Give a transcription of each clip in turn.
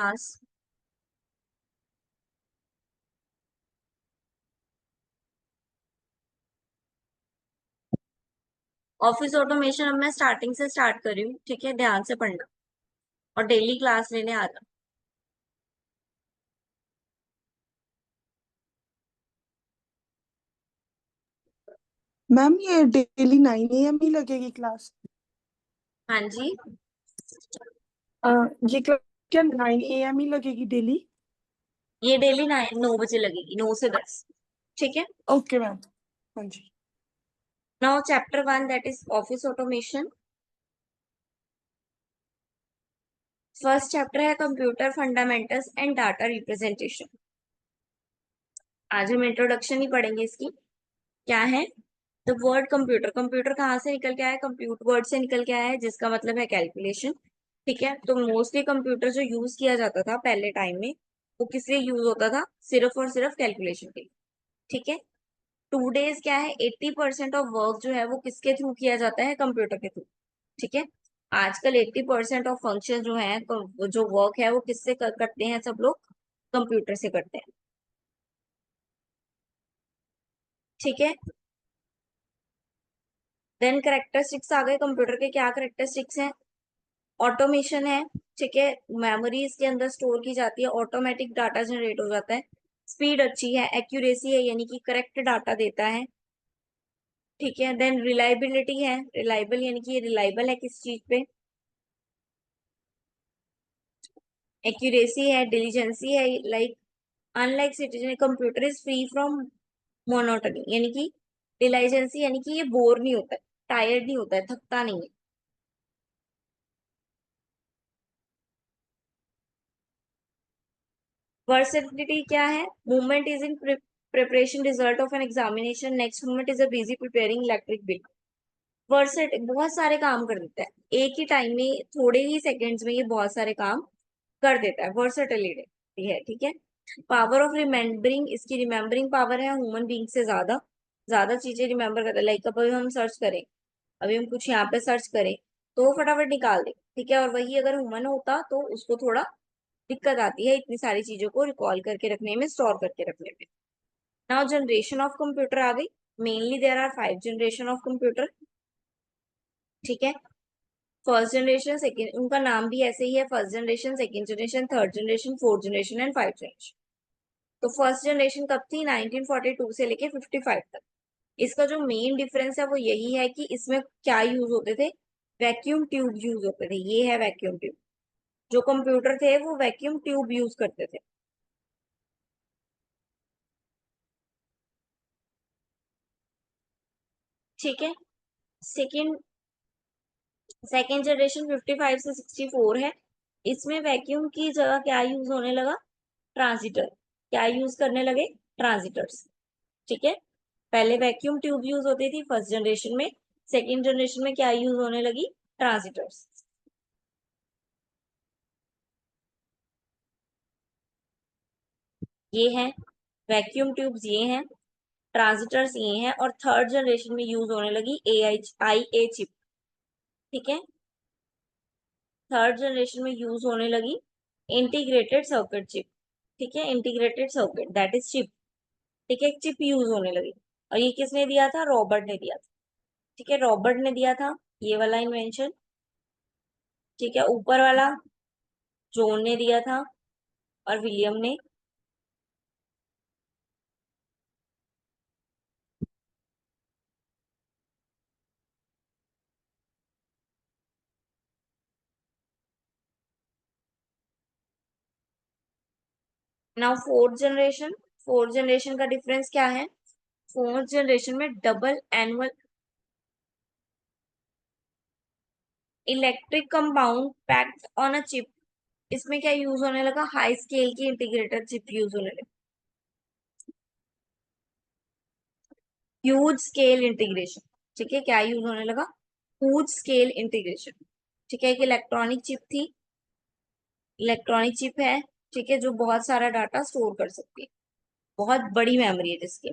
Class. Office automation अब मैं starting से स्टार्ट कर रही हूँ, ठीक है, ध्यान से पढ़ना और डेली क्लास लेने आना। मैम ये डेली 9 AM ही लगेगी क्लास? हाँ जी। अ, ये क्लास क्या 9 AM ही लगेगी डेली? ये डेली 9 बजे लगेगी, 9 से 10। ठीक है। Okay ma'am. हाँ जी। Now chapter 1 that is office automation. First chapter है computer fundamentals and data representation. आज हम इंट्रोडक्शन ही पढ़ेंगे इसकी। क्या है द वर्ड कंप्यूटर? कंप्यूटर कहाँ से निकल के आया? कंप्यूट वर्ड से निकल के आया है, जिसका मतलब है कैलकुलेशन। ठीक है, तो मोस्टली कंप्यूटर जो यूज किया जाता था पहले टाइम में, वो किस लिए यूज होता था? सिर्फ और सिर्फ कैलकुलेशन के लिए। ठीक है। टू डेज क्या है, 80% ऑफ वर्क जो है वो किसके थ्रू किया जाता है? कंप्यूटर के थ्रू। ठीक है। आजकल 80% ऑफ फंक्शन जो है, जो वर्क है वो किससे करते हैं सब लोग? कंप्यूटर से करते हैं। ठीक है। देन करेक्टरिस्टिक्स आ गए कंप्यूटर के। क्या करेक्टरिस्टिक्स हैं? ऑटोमेशन है। ठीक है, मेमोरी इसके अंदर स्टोर की जाती है, ऑटोमेटिक डाटा जनरेट हो जाता है, स्पीड अच्छी है, एक्यूरेसी है यानी कि करेक्ट डाटा देता है। ठीक है। देन रिलायबिलिटी है। रिलायबल यानी कि ये रिलायबल है किस चीज पे? एक्यूरेसी है, डिलीजेंसी है। Like unlike citizen computer is free from monotony यानी कि डिलीजेंसी यानी कि ये बोर नहीं होता है, टायर्ड नहीं होता है, थकता नहीं है। वर्सेटिलिटी क्या है? Movement is in preparation result of an examination, next movement is a busy preparing electric bill. वर्सेट बहुत सारे काम कर देता है एक ही टाइम में, थोड़े ही सेकंड्स में ये बहुत सारे काम कर देता है, वर्सेटिलिटी है। ठीक है। पावर ऑफ रिमेम्बरिंग, इसकी रिमेम्बरिंग पावर है ह्यूमन बीइंग से ज्यादा, ज्यादा चीजें रिमेम्बर करता है। लाइक अब हम सर्च करें, अभी हम कुछ यहाँ पे सर्च करें तो वो फटाफट निकाल दे। ठीक है, और वही अगर ह्यूमन होता तो उसको थोड़ा दिक्कत आती है इतनी सारी चीजों को रिकॉल करके रखने में, स्टोर करके रखने में। नाउ जनरेशन ऑफ कंप्यूटर आ गई। Mainly there are 5 generation of computer. ठीक है। फर्स्ट जनरेशन, सेकेंड, उनका नाम भी ऐसे ही है, first generation, second generation, third generation, fourth generation and 5 generation. तो फर्स्ट जनरेशन कब थी? 1942 से लेके 55 तक। इसका जो मेन डिफरेंस है वो यही है कि इसमें क्या यूज होते थे? वैक्यूम ट्यूब यूज होते थे। ये है वैक्यूम ट्यूब। जो कंप्यूटर थे वो वैक्यूम ट्यूब यूज करते थे। ठीक है। सेकेंड सेकेंड जनरेशन 55 से 64 है। इसमें वैक्यूम की जगह क्या यूज होने लगा? ट्रांजिटर। क्या यूज करने लगे? ट्रांजिटर्स। ठीक है। पहले वैक्यूम ट्यूब यूज होती थी फर्स्ट जनरेशन में, सेकेंड जनरेशन में क्या यूज होने लगी? ट्रांजिटर्स। ये है वैक्यूम ट्यूब्स, ये हैं ट्रांजिटर्स, ये हैं। और थर्ड जनरेशन में यूज होने लगी आई ए चिप। ठीक है। थर्ड जनरेशन में यूज होने लगी इंटीग्रेटेड सर्किट चिप। ठीक है, integrated circuit that is chip. ठीक है, चिप यूज होने लगी। और ये किसने दिया था? रॉबर्ट ने दिया था। ठीक है, रॉबर्ट ने दिया था ये वाला इन्वेंशन। ठीक है, ऊपर वाला जॉन ने दिया था और विलियम ने। Now fourth generation. Fourth generation का डिफरेंस क्या है? फोर्थ जनरेशन में double annual electric compound packed on a chip. इसमें क्या यूज होने लगा? हाई स्केल की इंटीग्रेटेड चिप यूज होने लगी। Huge scale integration. ठीक है, क्या यूज होने लगा? Huge scale integration. ठीक है, एक इलेक्ट्रॉनिक चिप थी, इलेक्ट्रॉनिक चिप है। ठीक है, जो बहुत सारा डाटा स्टोर कर सकती है, बहुत बड़ी मेमोरी है जिसकी।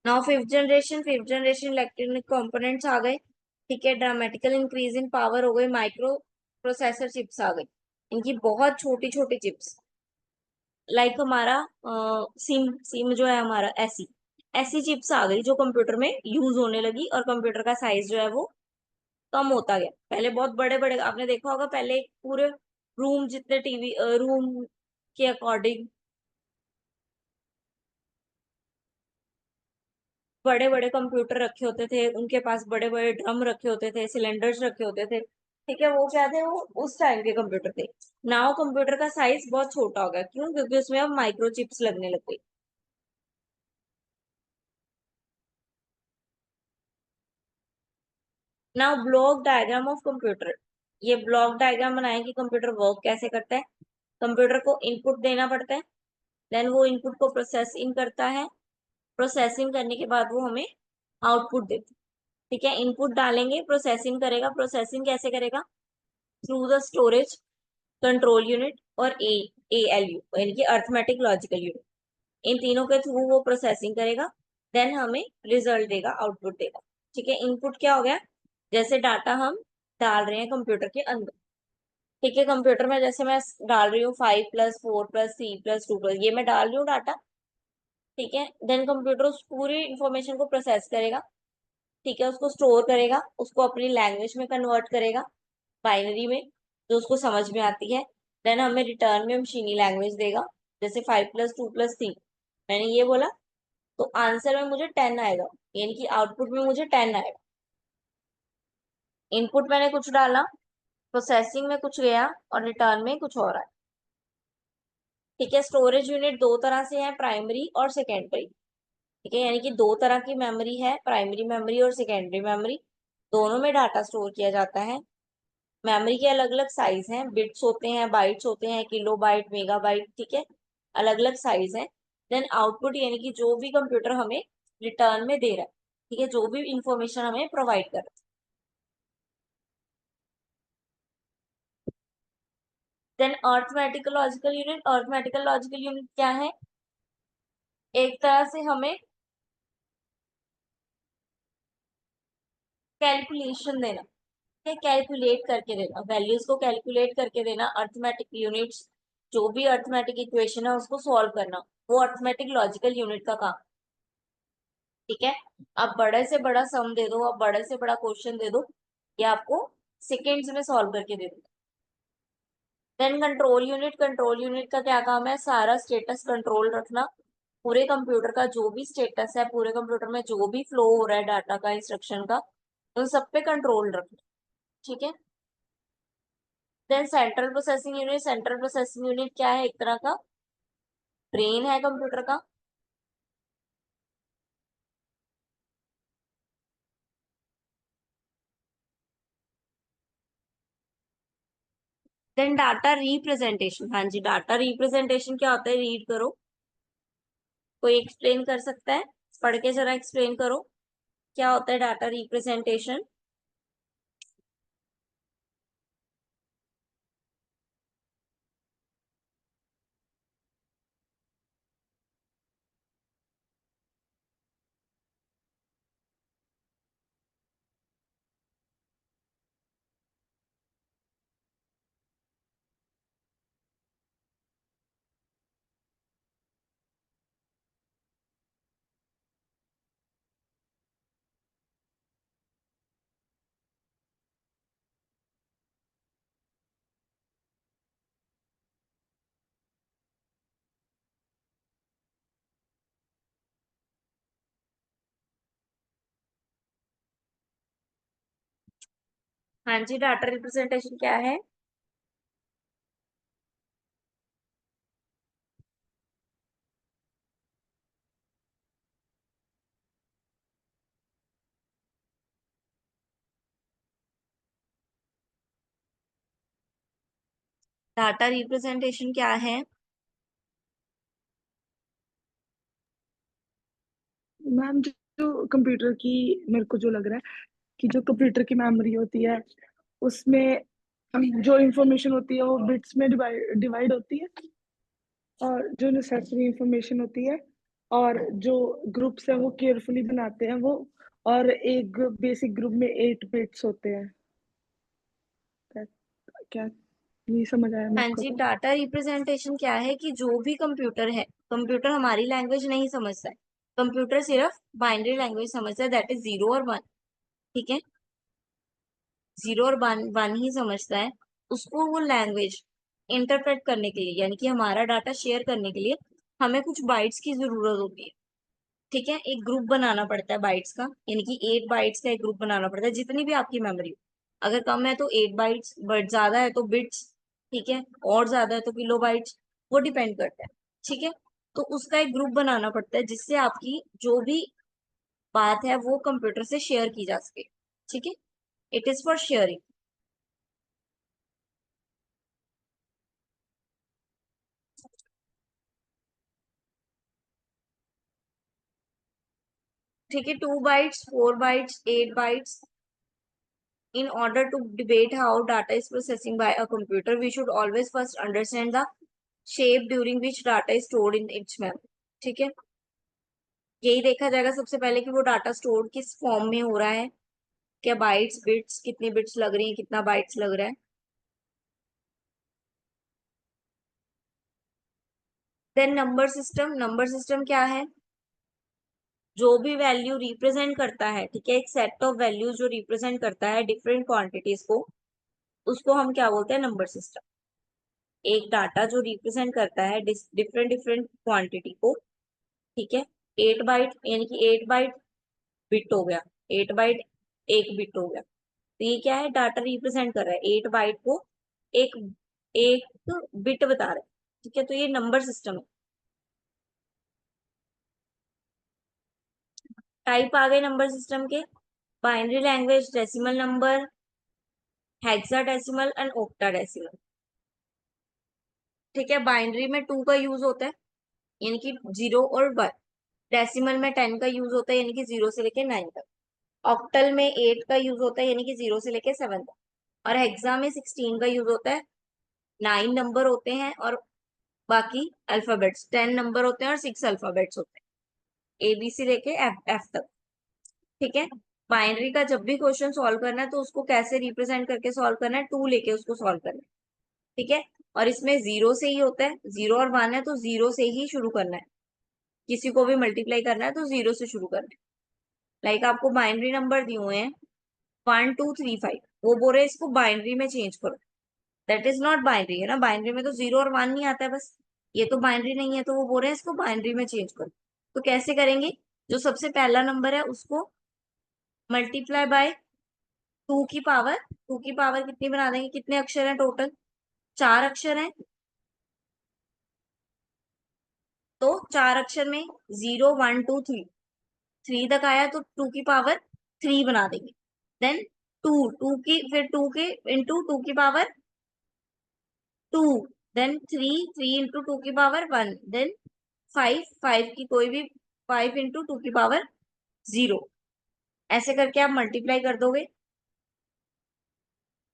Now fifth generation. Fifth generation electronic components आ गए। ठीक है, ड्रामेटिकल इंक्रीज इन पावर हो गई, माइक्रो प्रोसेसर चिप्स आ गई, इनकी बहुत छोटी छोटी चिप्स, लाइक हमारा सिम सिम जो है हमारा, ऐसी ऐसी चिप्स आ गई जो कंप्यूटर में यूज होने लगी, और कंप्यूटर का साइज जो है वो कम होता गया। पहले बहुत बड़े बड़े, आपने देखा होगा पहले एक पूरे रूम जितने टीवी, रूम के अकॉर्डिंग बड़े बड़े कंप्यूटर रखे होते थे, उनके पास बड़े बड़े ड्रम रखे होते थे, सिलेंडर्स रखे होते थे। ठीक है, वो क्या थे, वो उस टाइम के कंप्यूटर थे। नाउ कंप्यूटर का साइज बहुत छोटा हो गया, क्यों? क्योंकि उसमें अब माइक्रोचिप्स लगने लग गई। Now block diagram of computer, ये ब्लॉक डायग्राम बनाए कि कंप्यूटर वर्क कैसे करता है। कंप्यूटर को इनपुट देना पड़ता है, देन वो इनपुट को प्रोसेसिंग करता है, प्रोसेसिंग करने के बाद वो हमें आउटपुट देता है। ठीक है, इनपुट डालेंगे, प्रोसेसिंग करेगा, प्रोसेसिंग कैसे करेगा? Through the storage, control unit और ALU, यानी कि अर्थमेटिक लॉजिकल यूनिट। इन तीनों के थ्रू वो प्रोसेसिंग करेगा, देन हमें रिजल्ट देगा, आउटपुट देगा। ठीक है, इनपुट क्या हो गया? जैसे डाटा हम डाल रहे हैं कंप्यूटर के अंदर। ठीक है, कंप्यूटर में जैसे मैं डाल रही हूँ 5+4+3+2+, ये मैं डाल रही हूँ डाटा। ठीक है, देन कंप्यूटर उस पूरी इंफॉर्मेशन को प्रोसेस करेगा। ठीक है, उसको स्टोर करेगा, उसको अपनी लैंग्वेज में कन्वर्ट करेगा, बाइनरी में, जो उसको समझ में आती है। देन हमें रिटर्न में मशीनी लैंग्वेज देगा, जैसे 5+2+3 मैंने ये बोला, तो आंसर में मुझे 10 आएगा, यानी कि आउटपुट में मुझे 10 आएगा। इनपुट मैंने कुछ डाला, प्रोसेसिंग में कुछ गया, और रिटर्न में कुछ और आया। ठीक है, स्टोरेज यूनिट दो तरह से है, प्राइमरी और सेकेंडरी। ठीक है, यानी कि दो तरह की मेमोरी है, प्राइमरी मेमोरी और सेकेंडरी मेमोरी, दोनों में डाटा स्टोर किया जाता है। मेमोरी के अलग अलग साइज हैं, बिट्स होते हैं, बाइट्स होते हैं, किलो बाइट, मेगा बाइट। ठीक है, अलग अलग साइज है। देन आउटपुट, यानी कि जो भी कंप्यूटर हमें रिटर्न में दे रहा है, ठीक है, जो भी इंफॉर्मेशन हमें प्रोवाइड कर रहा है। Then arithmetical logical unit, arithmetical logical unit क्या है? एक तरह से हमें कैलकुलेशन देना, ठीक है, कैलकुलेट करके देना, वैल्यूज को कैलकुलेट करके देना। अर्थमेटिक यूनिट्स, जो भी अर्थमेटिक इक्वेशन है उसको सॉल्व करना, वो अर्थमेटिक लॉजिकल यूनिट का काम। ठीक है, आप बड़े से बड़ा सम दे दो, आप बड़े से बड़ा क्वेश्चन दे दो, ये आपको सेकेंड्स में सॉल्व करके दे दो। Then control unit, control unit का क्या काम है? सारा स्टेटस कंट्रोल रखना, पूरे कंप्यूटर का जो भी स्टेटस है, पूरे कंप्यूटर में जो भी फ्लो हो रहा है डाटा का, इंस्ट्रक्शन का, उन सब पे कंट्रोल रखना। ठीक है, then central processing unit, central processing unit क्या है? एक तरह का ब्रेन है कंप्यूटर का। देन डाटा रिप्रेजेंटेशन, हाँ जी, डाटा रिप्रेजेंटेशन क्या होता है? रीड करो, कोई एक्सप्लेन कर सकता है? पढ़ के जरा एक्सप्लेन करो, क्या होता है डाटा रिप्रेजेंटेशन? हाँ जी, डाटा रिप्रेजेंटेशन क्या है? डाटा रिप्रेजेंटेशन क्या है? मैम, जो कंप्यूटर की, मेरे को जो लग रहा है कि जो कंप्यूटर की मेमोरी होती है उसमें जो इंफॉर्मेशन होती है वो बिट्स में डिवाइड होती है, और जो नेसेसरी इंफॉर्मेशन होती है और जो ग्रुप्स है वो केयरफुली बनाते हैं, वो और एक बेसिक ग्रुप में 8 बिट्स होते हैं। क्या क्या नहीं समझ आया हाँ मेरे को जी, तो। डाटा रिप्रेजेंटेशन क्या है कि जो भी कंप्यूटर है, कंप्यूटर हमारी लैंग्वेज नहीं समझता है, कंप्यूटर सिर्फ बाइनरी लैंग्वेज समझता है, दैट इज 0 और 1। ठीक है, 0 और 1 ही समझता है। उसको वो लैंग्वेज इंटरप्रेट करने के लिए, यानी कि हमारा डाटा शेयर करने के लिए हमें कुछ बाइट्स की जरूरत होती है। ठीक है, एक ग्रुप बनाना पड़ता है बाइट्स का, यानी कि 8 बाइट्स का एक ग्रुप बनाना पड़ता है, जितनी भी आपकी मेमोरी हो। अगर कम है तो 8 बाइट्स, बट ज्यादा है तो बिट्स। ठीक है, और ज्यादा है तो किलो बाइट्स, वो डिपेंड करता है। ठीक है, तो उसका एक ग्रुप बनाना पड़ता है जिससे आपकी जो भी बात है वो कंप्यूटर से शेयर की जा सके। ठीक है, इट इज फॉर शेयरिंग। ठीक है, 2 bytes, 4 bytes, 8 bytes. In order to debate how data is processing by a computer, we should always first understand the shape during which data is stored in its memory। ठीक है, यही देखा जाएगा सबसे पहले कि वो डाटा स्टोर किस फॉर्म में हो रहा है, क्या बाइट्स, बिट्स, कितनी बिट्स लग रही है, कितना बाइट्स लग रहा है। देन नंबर सिस्टम क्या है? जो भी वैल्यू रिप्रेजेंट करता है, ठीक है, एक सेट ऑफ वैल्यूज जो रिप्रेजेंट करता है डिफरेंट क्वांटिटीज को, उसको हम क्या बोलते हैं? Number system. एक डाटा जो रिप्रेजेंट करता है डिफरेंट डिफरेंट क्वांटिटी को। ठीक है, 8 बाइट, यानी कि 8 बाइट बिट हो गया, 8 बाइट एक बिट हो गया। तो ये क्या है? डाटा रिप्रेजेंट कर रहा है 8 बाइट को, एक एक बिट बता रहा है। ठीक है, तो ये नंबर सिस्टम है। टाइप आ गए नंबर सिस्टम के। Binary language, decimal number, hexadecimal and octadecimal. ठीक है, बाइनरी में 2 का यूज होता है, यानी कि 0 और 1। डेसिमल में 10 का यूज होता है, यानी कि 0 से लेके 9 तक। ऑक्टल में 8 का यूज होता है, यानी कि 0 से लेके 7 तक। और हेक्सा में 16 का यूज होता है। 9 नंबर होते हैं और बाकी अल्फाबेट्स 10 नंबर होते हैं और 6 अल्फाबेट्स होते हैं, ABC लेके एफ तक। ठीक है, बाइनरी का जब भी क्वेश्चन सॉल्व करना है तो उसको कैसे रिप्रेजेंट करके सॉल्व करना है? 2 लेके उसको सॉल्व करना है। ठीक है, और इसमें 0 से ही होता है, 0 और 1 है तो 0 से ही शुरू करना है। किसी को भी मल्टीप्लाई करना है तो 0 से शुरू करना है। लाइक आपको बाइनरी नंबर दिए हुए हैं 1235, वो बोल रहे हैं इसको बाइनरी में चेंज करो। दैट इज नॉट बाइनरी, है ना? बाइनरी में तो 0 और 1 नहीं आता है बस। ये तो बाइनरी नहीं है, तो वो बोल रहे हैं इसको बाइनरी में चेंज करो। तो कैसे करेंगे? जो सबसे पहला नंबर है उसको मल्टीप्लाई बाय 2 की पावर। 2 की पावर कितनी बना देंगे? कितने अक्षर हैं टोटल? 4 अक्षर हैं, तो 4 अक्षर में 0 1 2 3, 3 तक आया तो 2 की पावर 3 बना देंगे। देन टू, टू की फिर 2 के इंटू 2 की पावर 2, देन 3, 3 इंटू 2 की पावर 1, देन 5, 5 की कोई भी 5 इंटू 2 की पावर 0। ऐसे करके आप मल्टीप्लाई कर दोगे,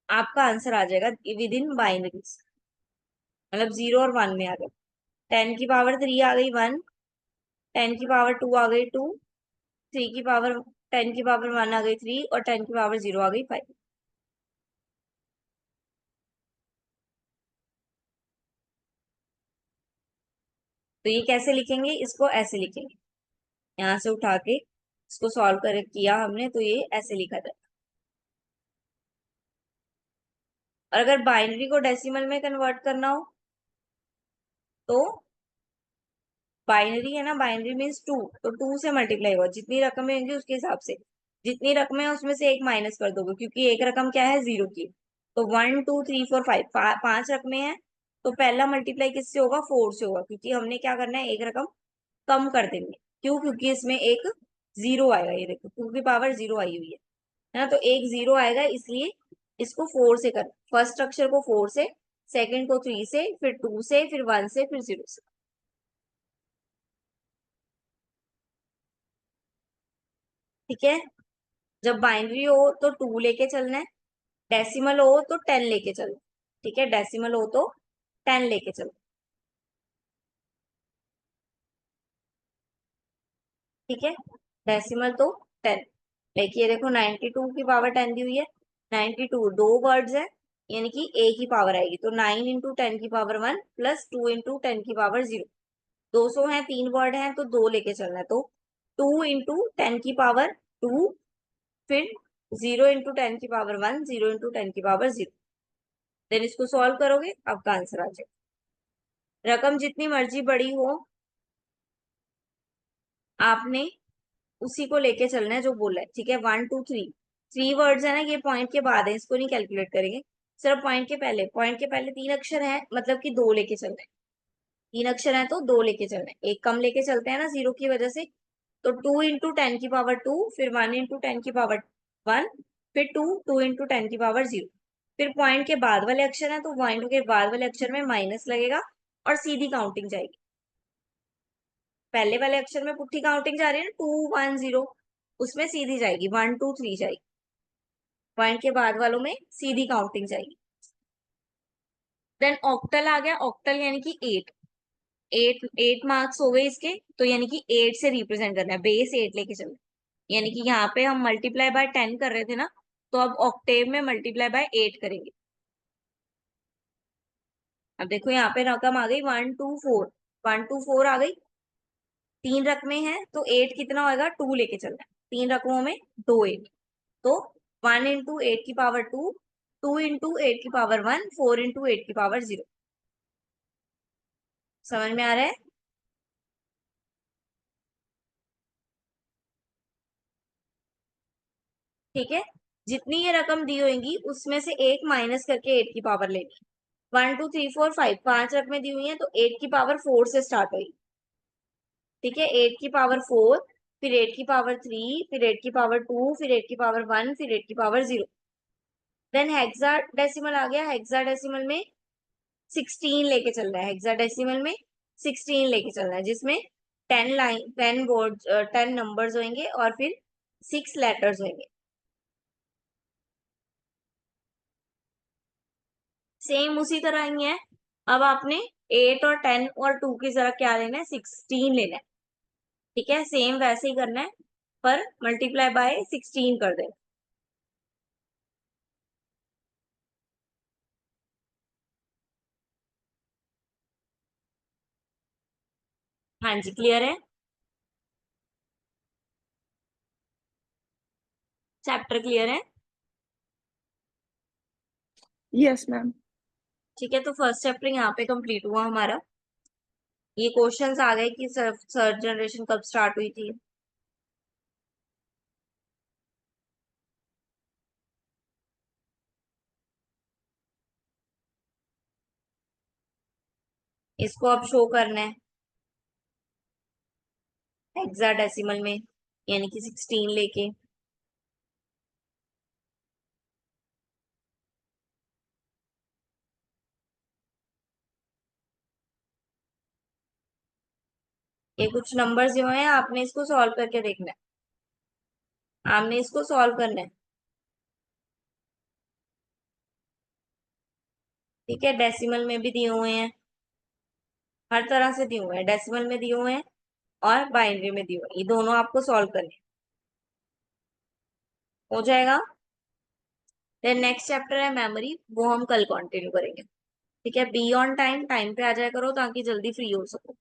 आपका आंसर आ जाएगा विद इन बाइनरी, मतलब 0 और 1 में आ गया। 10 की पावर 3 आ गई 1, 10 की पावर 2 आ गई 2, 10 की पावर 1 आ गई 3, और 10 की पावर 0 आ गई 5। तो ये कैसे लिखेंगे? इसको ऐसे लिखेंगे, यहाँ से उठा के इसको सॉल्व कर किया हमने तो ये ऐसे लिखा जाए। और अगर बाइनरी को डेसिमल में कन्वर्ट करना हो तो बाइनरी है ना, बाइनरी मीन्स 2, तो 2 से मल्टीप्लाई होगा, जितनी रकमें होंगी उसके हिसाब से। जितनी रकमें हैं उसमें से एक माइनस कर दोगे, क्योंकि एक रकम क्या है? 0 की। तो 1 2 3 4 5, 5 रकमें हैं, तो पहला मल्टीप्लाई किससे होगा? 4 से होगा, क्योंकि हमने क्या करना है? एक रकम कम कर देंगे। क्यों? क्योंकि इसमें एक 0 आएगा, ये देखो 2 की पावर 0 आई हुई है ना, तो एक 0 आएगा, इसलिए इसको 4 से कर, फर्स्ट अक्षर को 4 से, सेकंड को 3 से, फिर 2 से, फिर 1 से, फिर 0 से। ठीक है, जब बाइनरी हो तो 2 लेके चलना है, डेसिमल हो तो 10 लेके चलो। ठीक है, डेसिमल हो तो 10 लेके चलो। ठीक है, डेसिमल तो 10। लाइक ये देखो 92 की पावर 10 दी हुई है, 92 दो वर्ड्स है, यानी कि ए की पावर आएगी, तो 9 इंटू 10 की पावर 1 प्लस 2 इंटू 10 की पावर 0। 200 है, तीन वर्ड है तो दो लेके चलना है, तो 2 इंटू 10 की पावर 2, फिर 0 इंटू 10 की पावर 1, 0 इंटू 10 की पावर 0। देन इसको सॉल्व करोगे, आपका आंसर आ जाएगा। रकम जितनी मर्जी बड़ी हो, आपने उसी को लेके चलना है जो बोला है, ठीक है। 1 2 3, 3 वर्ड्स है ना, ये पॉइंट के बाद है, इसको नहीं कैलकुलेट करेंगे, सिर्फ पॉइंट के पहले। पॉइंट के पहले तीन अक्षर है, मतलब कि दो लेके चलना है। तीन अक्षर है तो दो लेके चलना है, एक कम लेके चलते हैं ना जीरो की वजह से। तो 2 इंटू 10 की पावर 2, फिर 1 इंटू 10 की पावर 1, फिर 2, 2 इंटू 10 की पावर 0। फिर पॉइंट के बाद वाले अक्षर है तो पॉइंट के बाद वाले अक्षर में माइनस लगेगा और सीधी काउंटिंग जाएगी। पहले वाले अक्षर में पुट्ठी काउंटिंग जा रही है ना, 2 1 0, उसमें सीधी जाएगी, 1 2 3 जाएगी। पॉइंट के बाद वालों में सीधी काउंटिंग जाएगी। देन ऑक्टल आ गया, ऑक्टल यानी कि 8। 8 मार्क्स हो गए इसके, तो यानी कि 8 से रिप्रेजेंट करना है, बेस 8 लेके चलना है। यानी कि यहाँ पे हम मल्टीप्लाई बाय 10 कर रहे थे ना, तो अब ऑक्टेव में मल्टीप्लाई बाय 8 करेंगे। अब देखो यहाँ पे रकम आ गई 1 2 4, 1 2 4 आ गई। तीन रकमें हैं तो 8 कितना होगा, 2 लेके चलना है, तीन रकमों में दो 8, तो 1 इंटू 8 की पावर 2, 2 इंटू 8 की पावर 1, 4 इंटू 8 की पावर 0। समझ में आ रहा है? ठीक है, जितनी ये रकम दी होगी उसमें से एक माइनस करके 8 की पावर लेनी। 1 2 3 4 5, पांच रकमें दी हुई हैं तो 8 की पावर 4 से स्टार्ट हुई। ठीक है, 8 की पावर 4, फिर 8 की पावर 3, फिर 8 की पावर 2, फिर 8 की पावर 1, फिर 8 की पावर 0। देन हेक्साडेसिमल आ गया, हेक्साडेसिमल में 16 लेके चल रहा है, हेक्साडेसिमल में 16 लेके चल रहा है, जिसमें 10 लाइन 10 वर्ड 10 नंबर्स होंगे और फिर 6 लेटर्स होंगे। सेम उसी तरह ही है। अब आपने 8 और 10 और 2 की जगह क्या लेना है, 16 लेना है। ठीक है, सेम वैसे ही करना है, पर मल्टीप्लाई बाय 16 कर देना। हाँ जी, क्लियर है, चैप्टर क्लियर है। Yes ma'am. ठीक है, तो फर्स्ट चैप्टर यहाँ पे कंप्लीट हुआ हमारा। ये क्वेश्चंस आ गए कि थर्ड जनरेशन कब स्टार्ट हुई थी। इसको अब शो करना है हेक्साडेसिमल में, यानी कि 16 लेके। ये कुछ नंबर्स जो हैं आपने इसको सॉल्व करके देखना है, आपने इसको सॉल्व करना है। ठीक है, डेसिमल में भी दिए हुए हैं, हर तरह से दिए हुए हैं, डेसिमल में दिए हुए हैं और बाइनरी में दिए हुए हैं, ये दोनों आपको सॉल्व करने हैं। हो जाएगा। देन नेक्स्ट चैप्टर है मेमोरी, वो हम कल कंटिन्यू करेंगे। ठीक है, बी ऑन टाइम, टाइम पे आ जाया करो ताकि जल्दी फ्री हो सको।